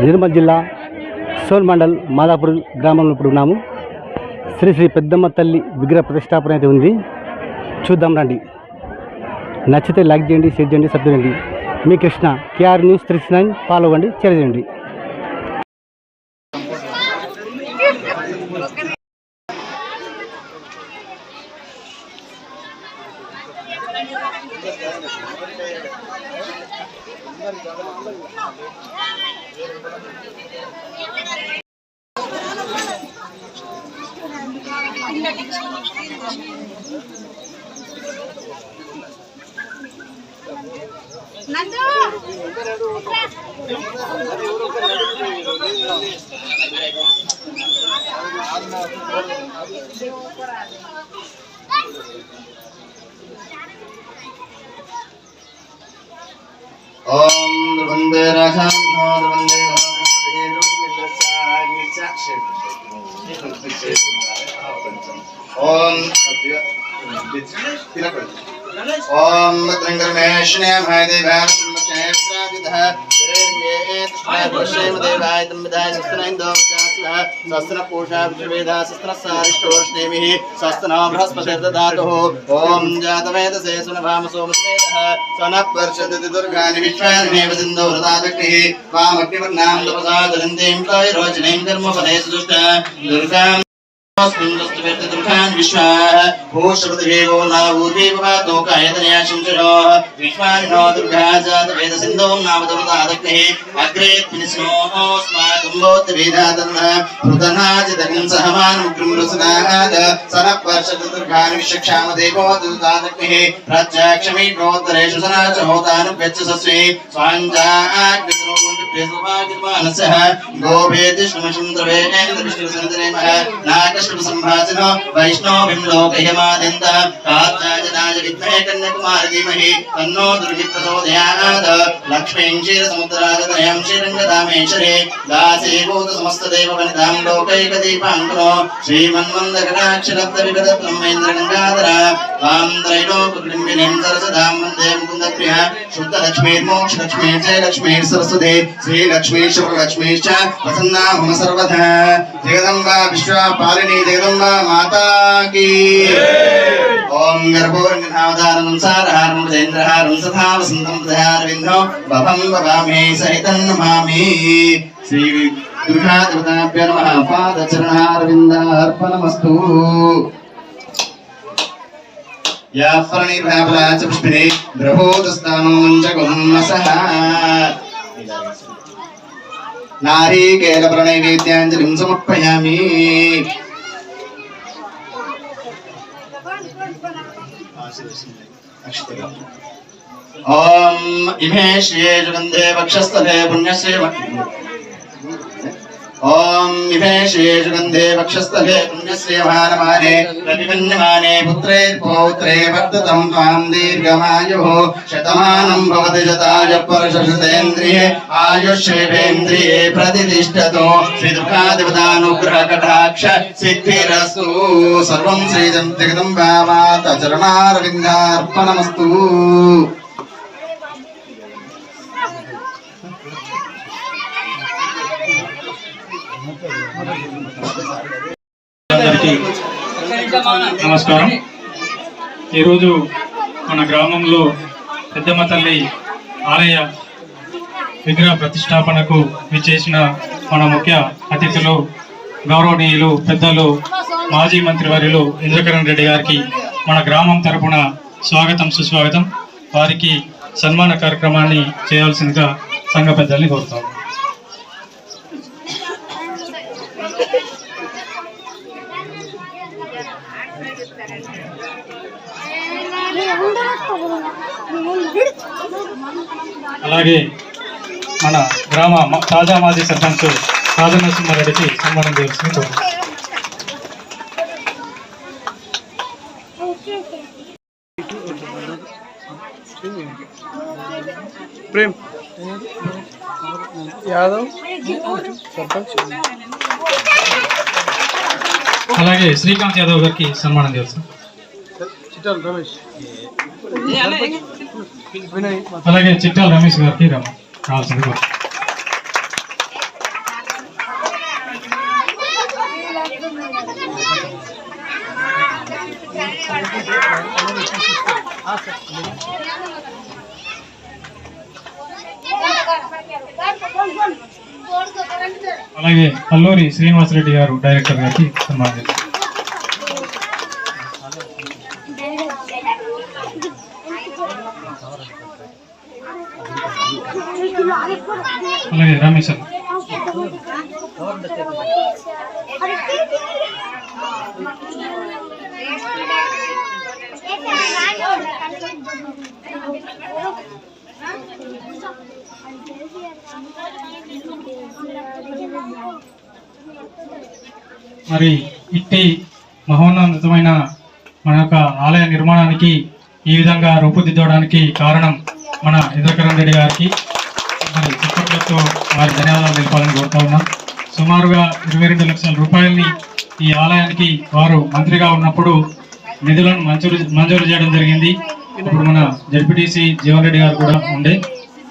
నిర్మల్ జిల్లా సోల్ మండల్ మాదాపూర్ గ్రామంలో ఇప్పుడు ఉన్నాము. శ్రీ శ్రీ పెద్దమ్మ తల్లి విగ్రహ ప్రతిష్టాపన అయితే ఉంది. చూద్దాం రండి. నచ్చితే లైక్ చేయండి, షేర్ చేయండి, సబ్స్క్రైబ్ చేయండి. మీ కృష్ణ KR News 39 ఫాలో అవ్వండి, షేర్ చేయండి. నందు ఓం ధ్రువందే రసం ధ్రువందే ఓం ఓం భద్రంకర్మేష్ణే మహాదేవార్షేత్రాజితః దేవాయ తంబిదాయ సస్న పూషా విశ్వవేదా సస్నసారిష్టోష్ణేమిః సస్నో బృహస్పతిర్దధాతుః ఓం జాతవేదసే సునభామ సోమస్వేదః సనః పర్షదతి దుర్గాని విశ్వానినేవ సింధో హృదాదగ్నిః వామగ్నివర్ణాం తపసా జ్వలంతీం తాయిరోచనీం కర్మఫలేషు దుష్టా దుర్గాం दुर्गान् विश्वाः भूषपतिभेवो नावूर्वीपवातो कायतनया शंसरो विश्वानिनो दुर्गा जात वेदसिन्धो नाम दुर्गादग्निः अग्रे त्रिस्नोस्माकं बोद्धवेदातन्नः पृतनाजितकं सहमानुग्रं रसनाद सरः पर्षद दुर्गान् विश्वक्षामदेवो दुर्गादग्निः प्रत्यक्षमीत्रोत्तरेषु सनाच होतानुगच्छ सस्वे स्वाञ्जाग्नितरो गुण्डप्रेसुभागिर्मानसः गोभेदिष्णुमशुन्द्रवेणेन्द्रविष्णुसन्दरेमः नागश् संभाषणो वैष्णोभिं लोकयमादिन्द कात्यायनाय विद्महे कन्याकुमारी धीमहि तन्नो दुर्गी प्रचोदयात् लक्ष्मीं क्षीरसमुद्रागतनयं श्रीरङ्गधामेश्वरे दासीभूत समस्तदेववनितां लोकैकदीपाङ्कुरो श्रीमन्मन्दकटाक्षरब्धविगतब्रह्मेन्द्रगङ्गाधर वां त्रैलोककुटुम्बिनीं सरसदां वन्दे मुकुन्दप्रिया शुद्धलक्ष्मीर्मोक्षलक्ष्मी जयलक्ष्मी सरस्वती श्रीलक्ष्मी शुभलक्ष्मी च प्रसन्ना मम सर्वदा जगदम्बा विश्वपालिनी जगदम्बा माता की ओम गर्भोर्निधावधारणं सारहारं जयेन्द्रहारं सथा वसन्तं प्रधारविन्दो बभं बभामहे सहितं नमामि श्री दुर्गा देवताभ्यो नमः पादचरणारविन्दार्पणमस्तु या फरणिर्भावला च पुष्पिने द्रभोदस्तानं च गुम्मसः नारीकेलप्रणैवेद्याञ्जलिं समर्पयामि ओम इमे श्रिये जुगन्धे वक्षस्थले पुण्यश्री ओम इमे श्रिये जुगन्धे वक्षस्थले पुण्यश्री महानमाने प्रतिपन्यमाने पुत्रे पौत्रे वर्धतं त्वां दीर्घमायुः शतमानं भवति शताय परशतेन्द्रिये आयुष्येवेन्द्रिये प्रतिष्ठतो श्री दुर्गा देवतानुग्रह कटाक्ष सिद्धिरस्तु सर्वं श्री जगदम्बा माता चरणारविन्दार्पणमस्तु నమస్కారం. ఈరోజు మన గ్రామంలో పెద్దమ్మ తల్లి ఆలయ విగ్రహ ప్రతిష్టాపనకు విచ్చేసిన మన ముఖ్య అతిథులు గౌరవనీయులు పెద్దలు మాజీ మంత్రివర్యులు ఇంద్రకరణ్ రెడ్డి గారికి మన గ్రామం తరపున స్వాగతం సుస్వాగతం. వారికి సన్మాన కార్యక్రమాన్ని చేయాల్సిందిగా సంఘ పెద్దల్ని కోరుతాం. అలాగే మన గ్రామ తాజా మాజీ సర్పంచ్ రాజనరసింహారెడ్డికి సన్మానం చేయాల్సింది కోరుతాం. प्रेम यादव सरपंच అలాగే శ్రీకాంత్ యాదవ్ గారికి సన్మానం చేస్తాం. చిట్టాల రమేష్ అలాగే చిట్టాల రమేష్ గారికి రావాల్సింది. అలాగే కల్లూరి శ్రీనివాసరెడ్డి గారు డైరెక్టర్ గారికి సన్మానం చేస్తారు. అలాగే రమేష్ అన్న. మరి ఇట్టి మహోన్నతమైన మన యొక్క ఆలయ నిర్మాణానికి ఈ విధంగా రూపుదిద్దడానికి కారణం మన ఇంద్రకరణ్ రెడ్డి గారికి మరి చప్పట్లతో వారి ధన్యవాదాలు తెలపాలని కోరుతా ఉన్నాం. సుమారుగా 22 లక్షల రూపాయలని ఈ ఆలయానికి వారు మంత్రిగా ఉన్నప్పుడు నిధులను మంజూరు చేయడం జరిగింది. ఇప్పుడు మన జడ్పీటీసీ జీవన్ రెడ్డి గారు కూడా ఉండే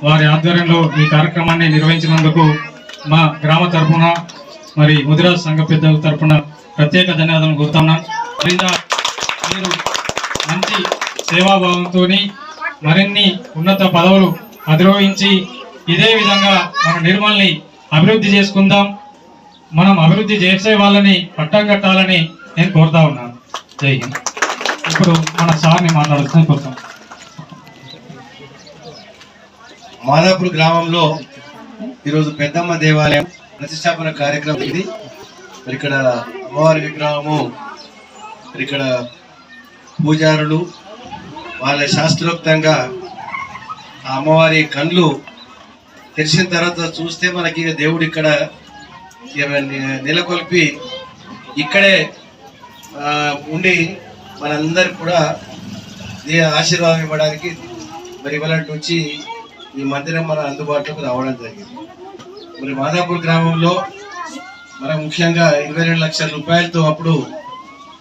వారి ఆధ్వర్యంలో ఈ కార్యక్రమాన్ని నిర్వహించినందుకు మా గ్రామ తరఫున మరి ముదిరాజ్ సంఘ పెద్దల తరఫున ప్రత్యేక ధన్యవాదాలు కోరుతున్నాం. మీరు మంచి సేవాభావంతో మరిన్ని ఉన్నత పదవులు అధిరోహించి ఇదే విధంగా మన నిర్మల్ని అభివృద్ధి చేసుకుందాం. మనం అభివృద్ధి చేసే వాళ్ళని పట్టం కట్టాలని నేను కోరుతా ఉన్నాను. జై హింద్. ఇప్పుడు మన సార్ని మాట్లాడుతున్నాను కోరుతాం. మాదాపూర్ గ్రామంలో ఈరోజు పెద్దమ్మ దేవాలయం ప్రతిష్టాపన కార్యక్రమం ఇది. మరి ఇక్కడ అమ్మవారి విగ్రహము, ఇక్కడ పూజారులు వాళ్ళ శాస్త్రోక్తంగా ఆ అమ్మవారి కళ్ళు తెరిచిన తర్వాత చూస్తే మనకి దేవుడు ఇక్కడ నెలకొల్పి ఇక్కడే ఉండి మనందరికి కూడా ఆశీర్వాదం ఇవ్వడానికి మరి ఇవాళ నుంచి ఈ మందిరం మన అందుబాటులోకి రావడం జరిగింది. మరి మాదాపూర్ గ్రామంలో మనం ముఖ్యంగా 22 లక్షల రూపాయలతో అప్పుడు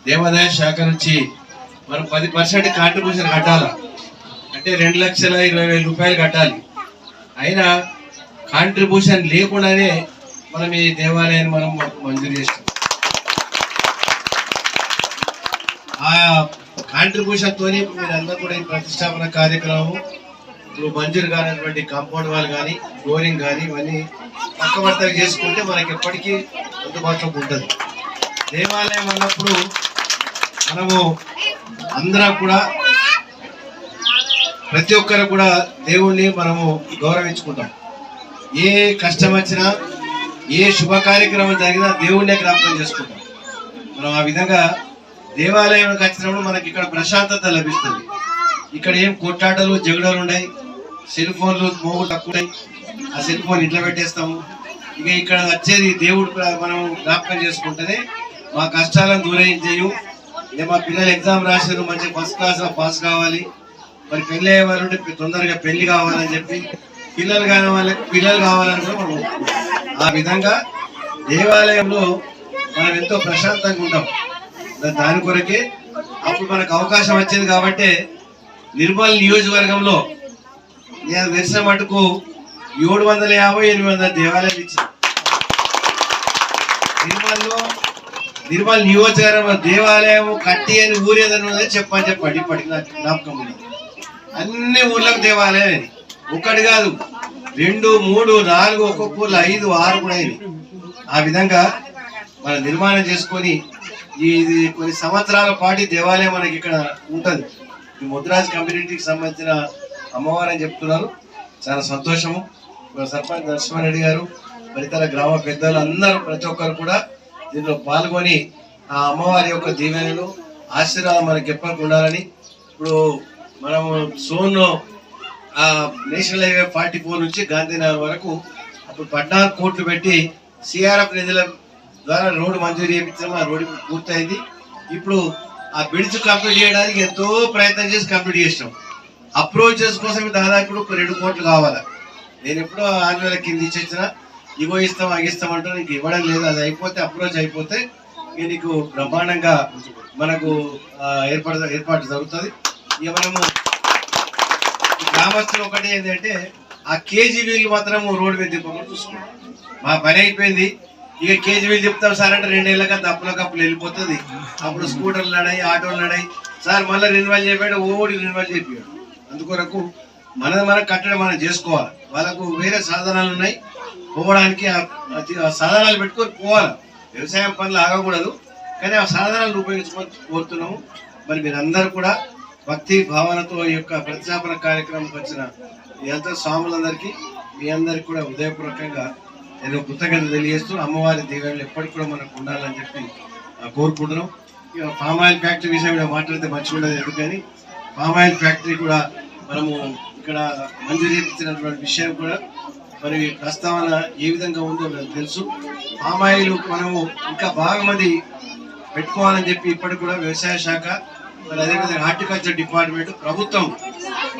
దేవాదాయ శాఖ నుంచి మనం 10% కాంట్రిబ్యూషన్ కట్టాలి. అంటే 2,20,000 రూపాయలు కట్టాలి. అయినా కాంట్రిబ్యూషన్ లేకుండానే మనం ఈ దేవాలయాన్ని మనం మంజూరు చేస్తాం. ఆ కాంట్రిబ్యూషన్ తోని మీరందరూ కూడా ఈ ప్రతిష్టాపన కార్యక్రమం ఇప్పుడు మంజూరు కానటువంటి కాంపౌండ్ వాల్ కానీ ఫ్లోరింగ్ కానీ ఇవన్నీ పక్కవర్తలు చేసుకుంటే మనకి ఎప్పటికీ అందుబాటులోకి ఉంటుంది. దేవాలయం అన్నప్పుడు మనము అందరం కూడా ప్రతి ఒక్కరు కూడా దేవుణ్ణి మనము గౌరవించుకుంటాం. ఏ కష్టం వచ్చినా ఏ శుభ కార్యక్రమం జరిగినా దేవుణ్ణే జ్ఞాపకం చేసుకుంటాం. మనం ఆ విధంగా దేవాలయంకి వచ్చినప్పుడు మనకి ఇక్కడ ప్రశాంతత లభిస్తుంది. ఇక్కడ ఏం కొట్లాటలు జగడాలు ఉన్నాయి, సెల్ ఫోన్లు మోగు తక్కువ ఉన్నాయి. ఆ సెల్ ఫోన్ ఇంట్లో పెట్టేస్తాము. ఇక ఇక్కడ వచ్చేది దేవుడు మనం జ్ఞాపకం చేసుకుంటేనే మా కష్టాలను దూరం చేయు. ఇక మా పిల్లలు ఎగ్జామ్ రాశారు, మంచి ఫస్ట్ క్లాస్ పాస్ కావాలి, మరి పెళ్లి అయ్యే వాళ్ళు ఉంటే తొందరగా పెళ్లి కావాలని చెప్పి పిల్లలు కాని వాళ్ళకి పిల్లలు కావాలని కూడా మనం ఆ విధంగా దేవాలయంలో మనం ఎంతో ప్రశాంతంగా ఉంటాం. దాని కొరకే అప్పుడు మనకు అవకాశం వచ్చింది కాబట్టి నిర్మల్ నియోజకవర్గంలో నేను తెలిసిన మటుకు 750-800 దేవాలయాలు ఇచ్చాను. నిర్మల్ నియోజకవర్గం దేవాలయం కట్టి అని ఊరేదని చెప్పండి ఇప్పటికి నాకు జ్ఞాపకం ఉంది. అన్ని ఊర్లకు దేవాలయం ఒకటి కాదు, 2, 3, 4 ఒక్కొక్క ఊర్లో 5, 6 కూడా అయింది. ఆ విధంగా మనం నిర్మాణం చేసుకొని ఇది కొన్ని సంవత్సరాల పాటు దేవాలయం మనకి ఇక్కడ ఉంటుంది. ఈ ముద్రాజ్ కమ్యూనిటీకి సంబంధించిన అమ్మవారు అని చెప్తున్నారు. చాలా సంతోషము. సర్పంచ్ నరసింహారెడ్డి గారు, ఇతర గ్రామ పెద్దలు అందరూ ప్రతి ఒక్కరు కూడా దీనిలో పాల్గొని ఆ అమ్మవారి యొక్క దీవెనలు ఆశీర్వాదం మనకి ఎప్పటికి ఉండాలని. ఇప్పుడు మనము సోన్లో నేషనల్ హైవే 44 నుంచి గాంధీనగర్ వరకు అప్పుడు 14 కోట్లు పెట్టి సిఆర్ఎఫ్ నిధుల ద్వారా రోడ్డు మంజూరు చేయించాము. ఆ రోడ్డు పూర్తయింది. ఇప్పుడు ఆ బ్రిడ్జ్ కంప్లీట్ చేయడానికి ఎంతో ప్రయత్నం చేసి కంప్లీట్ చేసినాం. అప్రోచెస్ కోసం దాదాపు 2 కోట్లు కావాలి. నేను ఎప్పుడో 6 నెలల కింద ఇచ్చిన ఇగో ఇస్తాం అగిస్తామంటూ నీకు ఇవ్వడం లేదు. అది అయిపోతే అప్రోచ్ అయిపోతే ఇక నీకు బ్రహ్మాండంగా మనకు ఏర్పాటు జరుగుతుంది. ఇక మనము గ్రామస్తులు ఒకటి ఏంటంటే ఆ కేజీ వీళ్ళు మాత్రం రోడ్డు మీద తిప్పకుండా చూసుకుంటాం. మా పని అయిపోయింది. ఇక కేజీ వీళ్ళు చెప్తాం సార్ అంటే 2 ఏళ్ళ కదా అప్పులు వెళ్ళిపోతుంది. అప్పుడు స్కూటర్లు నడాయి, ఆటోలు నడాయి, సార్ మళ్ళీ రెన్యువల్ చెప్పాడు, ఓడి రెన్యువల్ చెప్పాడు. అందుకొరకు మనం కట్టడం మనం చేసుకోవాలి. వాళ్ళకు వేరే సాధనాలు ఉన్నాయి. పోవడానికి ఆ సాధనాలు పెట్టుకొని పోవాలి. వ్యవసాయం పనులు ఆగకూడదు, కానీ ఆ సాధనాలను ఉపయోగించుకొని కోరుతున్నాము. మరి మీరందరూ కూడా భక్తి భావనతో ఈ యొక్క ప్రతిష్టాపన కార్యక్రమంకి వచ్చిన మీ అంతా స్వాములందరికీ మీ అందరికీ కూడా హృదయపూర్వకంగా నేను కృతజ్ఞత తెలియజేస్తూ అమ్మవారి దీవెనలు ఎప్పటికి కూడా మనకు ఉండాలని చెప్పి కోరుకుంటున్నాం. ఇక పామ్ ఆయిల్ ఫ్యాక్టరీ విషయం మాట్లాడితే మంచిగా ఉండదు, ఎందుకని పామ్ ఆయిల్ ఫ్యాక్టరీ కూడా మనము ఇక్కడ మంజూరు చేయించినటువంటి విషయం కూడా మరి ప్రస్తావన ఏ విధంగా ఉందో నాకు తెలుసు. పామ్ ఆయిల్ మనము ఇంకా బాగా మంది పెట్టుకోవాలని చెప్పి ఇప్పటికి కూడా వ్యవసాయ శాఖ మరి అదేవిధంగా హార్టికల్చర్ డిపార్ట్మెంట్ ప్రభుత్వం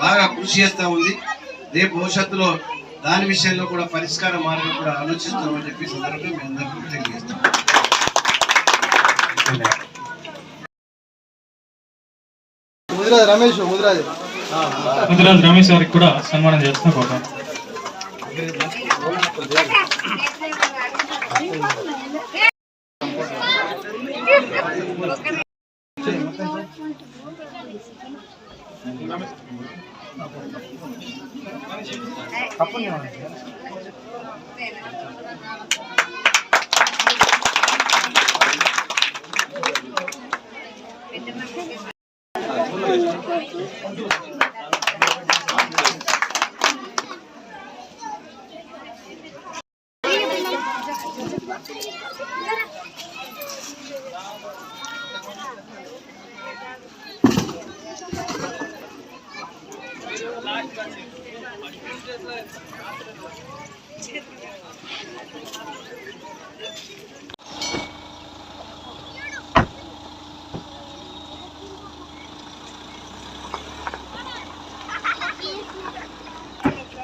బాగా కృషి చేస్తూ ఉంది. రేపు భవిష్యత్తులో దాని విషయంలో కూడా పరిష్కార మార్గం కూడా ఆలోచిస్తామని చెప్పి సందర్భంగా మీ అందరికీ తెలియజేస్తాం. ముదిరాజ్ రమేష్ గారికి కూడా సన్మానం చేస్తున్నా కోరుతాం.